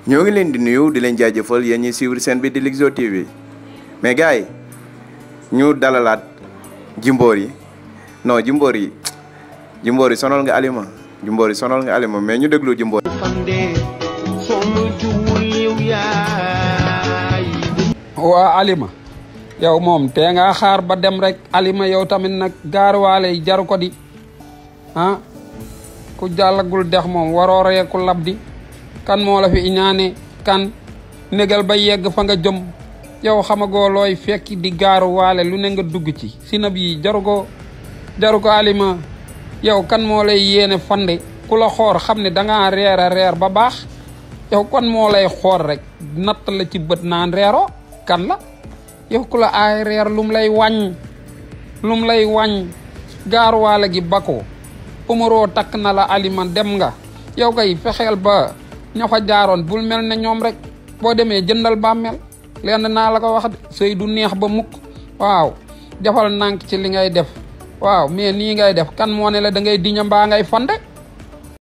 ñoo ngi leen di nuyu di leen jaajëfal yéen ñi suivre seen bi di Likzo TV mais gars yi ñu dalalaat Jimbori yi non Jimbori yi sonal nga Alima Jimbori sonal nga Alima mais ñu déglu Jimbori. waa Alima yow moom te nga xaar ba dem rek Alima yow tamit nag gaaruwaale yi jaru ko di ah ku jàllagul dex moom waroo reeku lab di kan moo la fi iñaane kan négal ba yegg fa nga jëm yow xamagoo looy fekki di gaaruwaale lu ne nga dugg ci sinab yi jaru ko Alima yow kan moo lay yéene fande ku la xoor xam ne dangaa reer a reer ba baax yow kan moo lay xoor rek natt la ci bët naan reeroo kan la yow ku la aay reer lum lay wàññ gaaruwaale gi bakoo umaroo takk na la Alima dem nga yow kay fexeel ba ña fa jaaroon bul mel ne ñoom rek boo demee jëndal bàmmeel lenn naa la ko wax de sëy du neex ba mukk waaw jafal nànk ci li ngay def waaw mais nii ngay def kan moo ne la da ngay diña mbaa ngay fande